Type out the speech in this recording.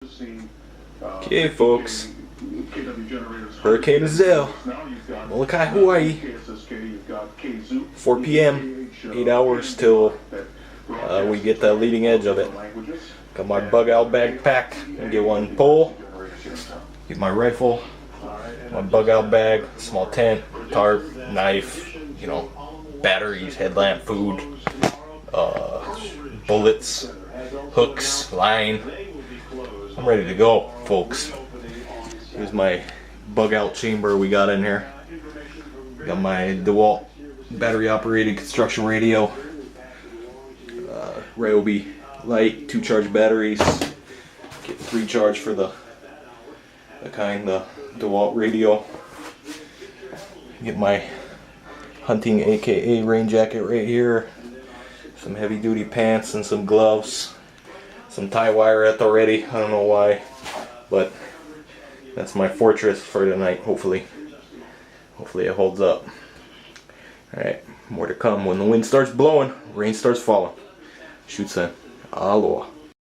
Okay, folks. Hurricane Iselle, Molokai, Hawaii. 4 p.m. 8 hours till we get the leading edge of it. Got my bug out bag packed. And get one pole. Get my rifle. My bug out bag. Small tent, tarp, knife. You know, batteries, headlamp, food, bullets, hooks, line. I'm ready to go, folks. Here's my bug out chamber we got in here. Got my DeWalt battery operated construction radio. Ryobi light, 2 charge batteries. Get 3 charge for the DeWalt radio. Get my hunting aka rain jacket right here. Some heavy duty pants and some gloves. Some tie wire at the ready. I don't know why, but that's my fortress for tonight. Hopefully it holds up. Alright, more to come when the wind starts blowing, rain starts falling. Shoots in. Aloha.